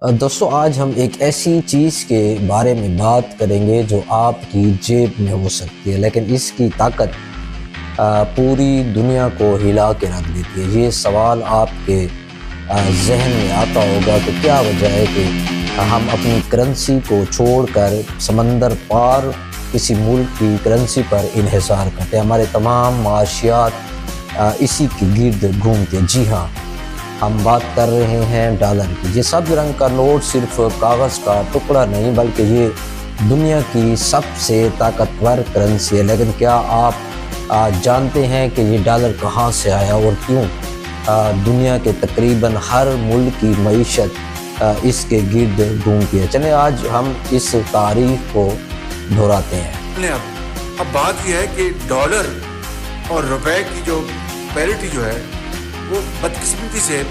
दोस्तों आज हम एक ऐसी चीज़ के बारे में बात करेंगे जो आपकी जेब में हो सकती है, लेकिन इसकी ताकत पूरी दुनिया को हिला के रख देती है। ये सवाल आपके जहन में आता होगा कि क्या वजह है कि हम अपनी करेंसी को छोड़कर समंदर पार किसी मुल्क की करेंसी पर इन्हिसार करते हैं। हमारे तमाम माशियात इसी के गिर्द घूमते हैं। जी हाँ, हम बात कर रहे हैं डॉलर की। ये सब्ज रंग का नोट सिर्फ कागज़ का टुकड़ा नहीं बल्कि ये दुनिया की सबसे ताकतवर करेंसी है। लेकिन क्या आप जानते हैं कि ये डॉलर कहाँ से आया और क्यों दुनिया के तकरीबन हर मुल्क की मईशत इसके गिर्द घूमती है? चलें आज हम इस तारीख को दोहराते हैं। अब बात यह है कि डॉलर और रुपए की जो पैरिटी जो है वो बदकिस्मती से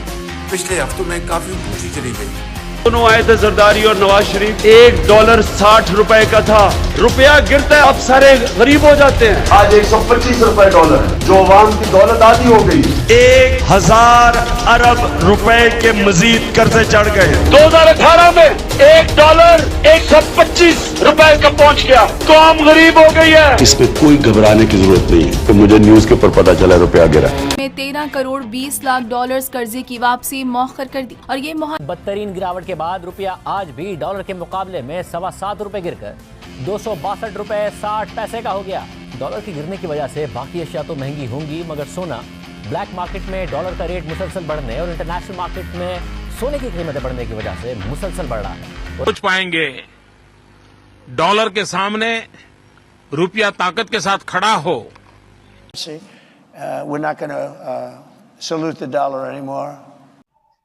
पिछले हफ्तों में काफी ऊंची चली गई। दोनों आए थे जरदारी और नवाज शरीफ। $1 60 रुपए का था, रुपया गिरता है अब सारे गरीब हो जाते हैं। आज 125 रुपए डॉलर है, जो अवाम की दौलत आधी हो गई। 1000 अरब रुपए के मजीद कर्जे चढ़ गए। 2018 में $1 125 रुपए का पहुंच गया, कौम गरीब हो गई है। इसमें कोई घबराने की जरूरत नहीं है। तो मुझे न्यूज के ऊपर पता चला रुपया गिरा। में 13 करोड़ 20 लाख डॉलर्स कर्जे की वापसी मौखर कर दी और ये बदतरीन गिरावट के बाद रुपया आज भी डॉलर के मुकाबले में 7.25 रुपए गिरकर 262 रुपए 60 पैसे का हो गया। डॉलर के गिरने की वजह से बाकी अशिया तो महंगी होंगी, मगर सोना ब्लैक मार्केट में डॉलर का रेट मुसलसल बढ़ने और इंटरनेशनल मार्केट में सोने की कीमतें बढ़ने की वजह से मुसलसल बढ़ रहा है। कुछ पाएंगे डॉलर के सामने रुपया ताकत के साथ खड़ा हो। We're not going to salute the dollar anymore.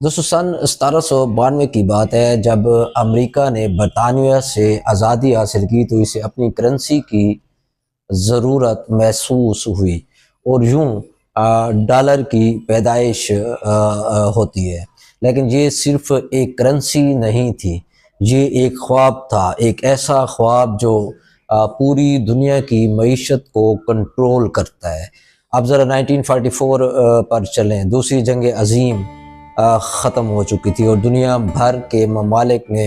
दोस्तों सन 1792 की बात है जब अमेरिका ने बरतानिया से आज़ादी हासिल की तो इसे अपनी करेंसी की ज़रूरत महसूस हुई और यूं डॉलर की पैदाइश होती है। लेकिन ये सिर्फ एक करेंसी नहीं थी, ये एक ख्वाब था, एक ऐसा ख्वाब जो पूरी दुनिया की मईशत को कंट्रोल करता है। अब ज़रा 1944 पर चलें। दूसरी जंग अज़ीम ख़त्म हो चुकी थी और दुनिया भर के ममालिक ने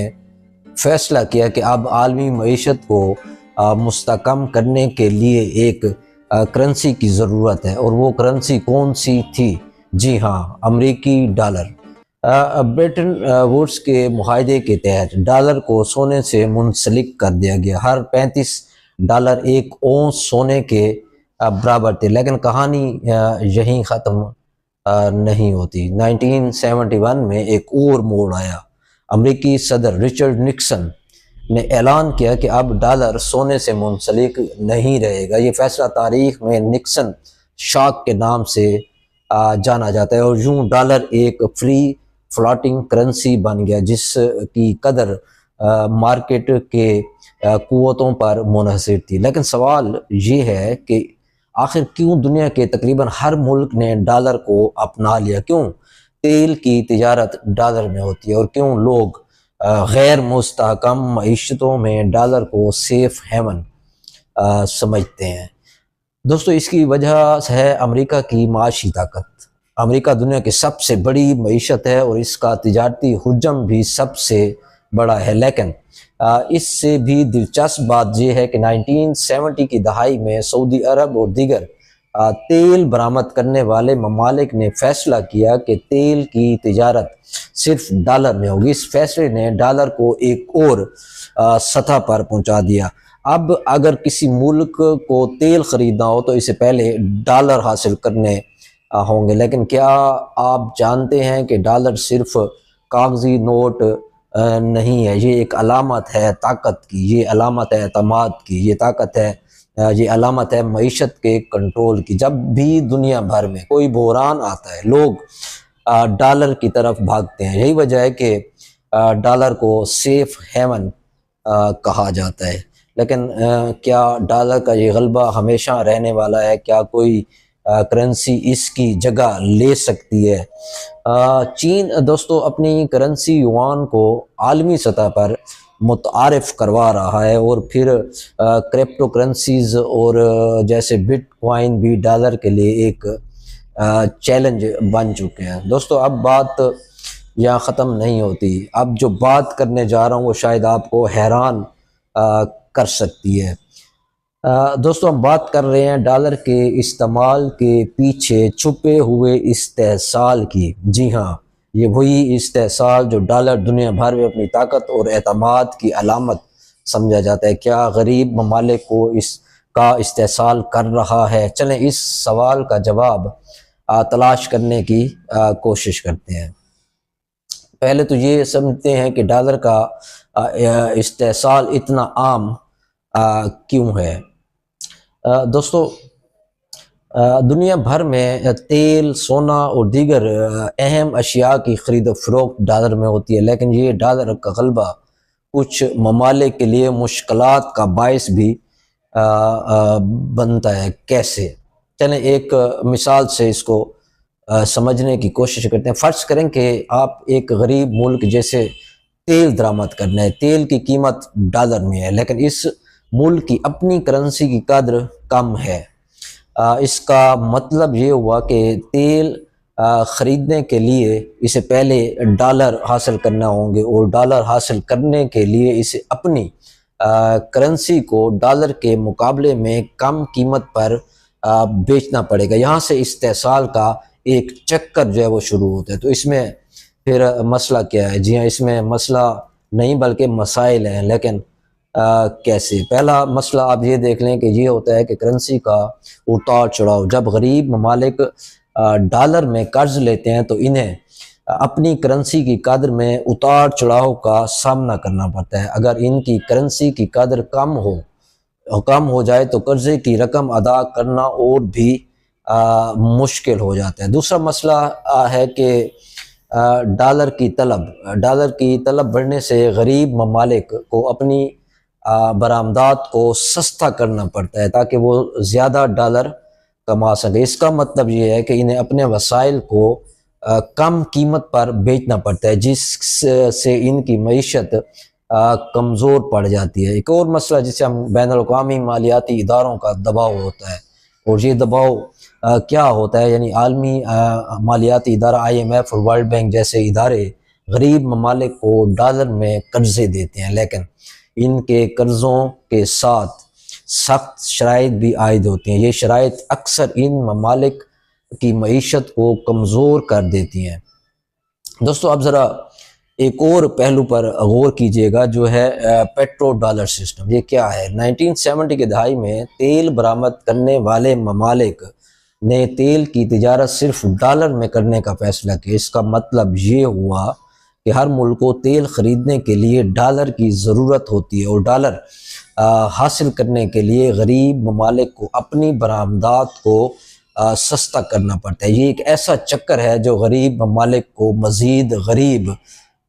फ़ैसला किया कि अब आलमी मईशत को मुस्तकम करने के लिए एक करेंसी की ज़रूरत है। और वो करेंसी कौन सी थी? जी हाँ, अमरीकी डॉलर। ब्रिटेन वुड्स के मुआहदे के तहत डॉलर को सोने से मुंसलिक कर दिया गया। हर $35 एक औंस सोने के बराबर थे। लेकिन कहानी यहीं ख़त्म नहीं होती। 1971 में एक और मोड़ आया। अमेरिकी सदर रिचर्ड निक्सन ने ऐलान किया कि अब डॉलर सोने से मुंसलिक नहीं रहेगा। ये फैसला तारीख में निक्सन शॉक के नाम से जाना जाता है और यूं डॉलर एक फ्री फ्लोटिंग करेंसी बन गया जिसकी कदर मार्केट के कुव्वतों पर मुनहसर थी। लेकिन सवाल ये है कि आखिर क्यों दुनिया के तकरीबन हर मुल्क ने डॉलर को अपना लिया? क्यों तेल की तिजारत डॉलर में होती है और क्यों लोग गैर मुस्तहकम मईशतों में डॉलर को सेफ हेवन समझते हैं? दोस्तों इसकी वजह है अमेरिका की माशी ताकत। अमेरिका दुनिया की सबसे बड़ी मईशत है और इसका तिजारती हुजम भी सबसे बड़ा है। लेकिन इससे भी दिलचस्प बात यह है कि 1970 की दहाई में सऊदी अरब और दीगर तेल बरामद करने वाले ममालिक ने फैसला किया कि तेल की तिजारत सिर्फ डॉलर में होगी। इस फैसले ने डॉलर को एक और सतह पर पहुंचा दिया। अब अगर किसी मुल्क को तेल खरीदना हो तो इसे पहले डॉलर हासिल करने होंगे। लेकिन क्या आप जानते हैं कि डॉलर सिर्फ कागजी नोट नहीं है, ये एक अलामत है ताकत की, ये अलामत है एतमाद की, ये ताकत है, ये अलामत है मईशत के कंट्रोल की। जब भी दुनिया भर में कोई बहरान आता है लोग डॉलर की तरफ भागते हैं। यही वजह है कि डॉलर को सेफ हेवन कहा जाता है। लेकिन क्या डॉलर का ये गलबा हमेशा रहने वाला है? क्या कोई करेंसी इसकी जगह ले सकती है? चीन दोस्तों अपनी करेंसी युआन को आलमी सतह पर मुतारिफ करवा रहा है और फिर क्रिप्टो करेंसीज और जैसे बिटकॉइन भी डॉलर के लिए एक चैलेंज बन चुके हैं। दोस्तों अब बात यहाँ ख़त्म नहीं होती। अब जो बात करने जा रहा हूँ वो शायद आपको हैरान कर सकती है। दोस्तों, हम बात कर रहे हैं डॉलर के इस्तेमाल के पीछे छुपे हुए इस्तेहसाल की। जी हाँ, ये वही इस्तेहसाल जो डॉलर दुनिया भर में अपनी ताकत और एतमाद की अलामत समझा जाता है। क्या गरीब ममालिक को इसका इस्तेहसाल कर रहा है? चलें इस सवाल का जवाब तलाश करने की कोशिश करते हैं। पहले तो ये समझते हैं कि डॉलर का इस्तेहसाल इतना आम क्यों है। दोस्तों, दुनिया भर में तेल, सोना और दीगर अहम अशिया की खरीद फरोख्त डॉलर में होती है, लेकिन ये डॉलर का गलबा कुछ ममालिक के लिए मुश्किलात का बायस भी बनता है। कैसे? चलें एक मिसाल से इसको समझने की कोशिश करते हैं। फ़र्ज़ करें कि आप एक गरीब मुल्क जैसे तेल दरामद करना है, तेल की कीमत डॉलर में है, लेकिन इस मुल्क की अपनी करेंसी की कदर कम है। इसका मतलब ये हुआ कि तेल ख़रीदने के लिए इसे पहले डॉलर हासिल करना होंगे और डॉलर हासिल करने के लिए इसे अपनी करेंसी को डॉलर के मुकाबले में कम कीमत पर बेचना पड़ेगा। यहाँ से इस्तेहसाल का एक चक्कर जो है वो शुरू होता है। तो इसमें फिर मसला क्या है? जी हाँ, इसमें मसला नहीं बल्कि मसाइल हैं, लेकिन कैसे? पहला मसला आप ये देख लें कि ये होता है कि करेंसी का उतार चढ़ाव। जब गरीब ममालिक डॉलर में कर्ज लेते हैं तो इन्हें अपनी करेंसी की कदर में उतार चढ़ाव का सामना करना पड़ता है। अगर इनकी करेंसी की कदर कम हो जाए तो कर्जे की रकम अदा करना और भी मुश्किल हो जाता है। दूसरा मसला है कि डॉलर की तलब बढ़ने से गरीब ममालिक को अपनी बरामदात को सस्ता करना पड़ता है ताकि वो ज़्यादा डॉलर कमा सके। इसका मतलब ये है कि इन्हें अपने वसाइल को कम कीमत पर बेचना पड़ता है, जिससे इनकी मईशत कमज़ोर पड़ जाती है। एक और मसला जिसे हम बैनुल-अक़वामी मालियाती इदारों का दबाव होता है, और ये दबाव क्या होता है? यानी आलमी मालियाती इदारा IMF और वर्ल्ड बैंक जैसे इदारे गरीब ममालिक को डॉलर में कर्जे देते हैं, लेकिन इनके कर्ज़ों के साथ सख्त शराइत भी आयद होती हैं। ये शराइत अक्सर इन ममालिक की मईशत को कमज़ोर कर देती हैं। दोस्तों, अब ज़रा एक और पहलू पर गौर कीजिएगा, जो है पेट्रो डॉलर सिस्टम। ये क्या है? 1970 के दहाई में तेल बरामद करने वाले ममालिक ने तेल की तिजारत सिर्फ डॉलर में करने का फैसला किया। इसका मतलब ये हुआ कि हर मुल्क को तेल ख़रीदने के लिए डॉलर की ज़रूरत होती है, और डॉलर हासिल करने के लिए गरीब ममालिक को अपनी बरामदात को सस्ता करना पड़ता है। ये एक ऐसा चक्कर है जो गरीब ममालिक को मज़ीद गरीब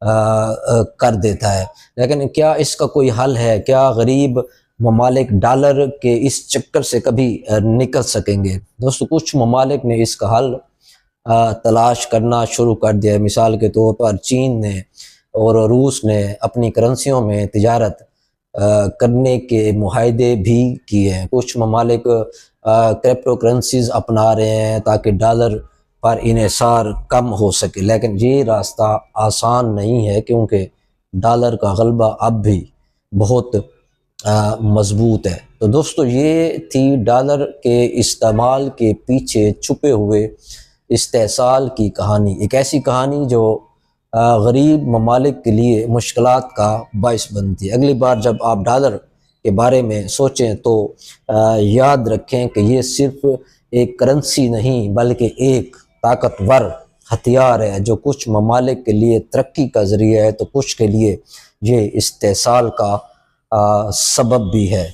कर देता है। लेकिन क्या इसका कोई हल है? क्या गरीब ममालिक डॉलर के इस चक्कर से कभी निकल सकेंगे? दोस्तों, कुछ ममालिक ने इसका हल तलाश करना शुरू कर दिया है। मिसाल के तौर पर चीन ने और रूस ने अपनी करेंसियों में तिजारत करने के मुआहदे भी किए हैं। कुछ ममालिक क्रिप्टो करेंसीज अपना रहे हैं ताकि डॉलर पर इन्हिसार कम हो सके, लेकिन ये रास्ता आसान नहीं है क्योंकि डॉलर का गलबा अब भी बहुत मजबूत है। तो दोस्तों, ये थी डॉलर के इस्तेमाल के पीछे छुपे हुए इस्तेहसाल की कहानी। एक ऐसी कहानी जो गरीब ममालिक के लिए मुश्किलात का बायस बनती है। अगली बार जब आप डॉलर के बारे में सोचें तो याद रखें कि ये सिर्फ एक करेंसी नहीं बल्कि एक ताकतवर हथियार है जो कुछ ममालिक के लिए तरक्की का ज़रिया है तो कुछ के लिए ये इस्तेहसाल का सबब भी है।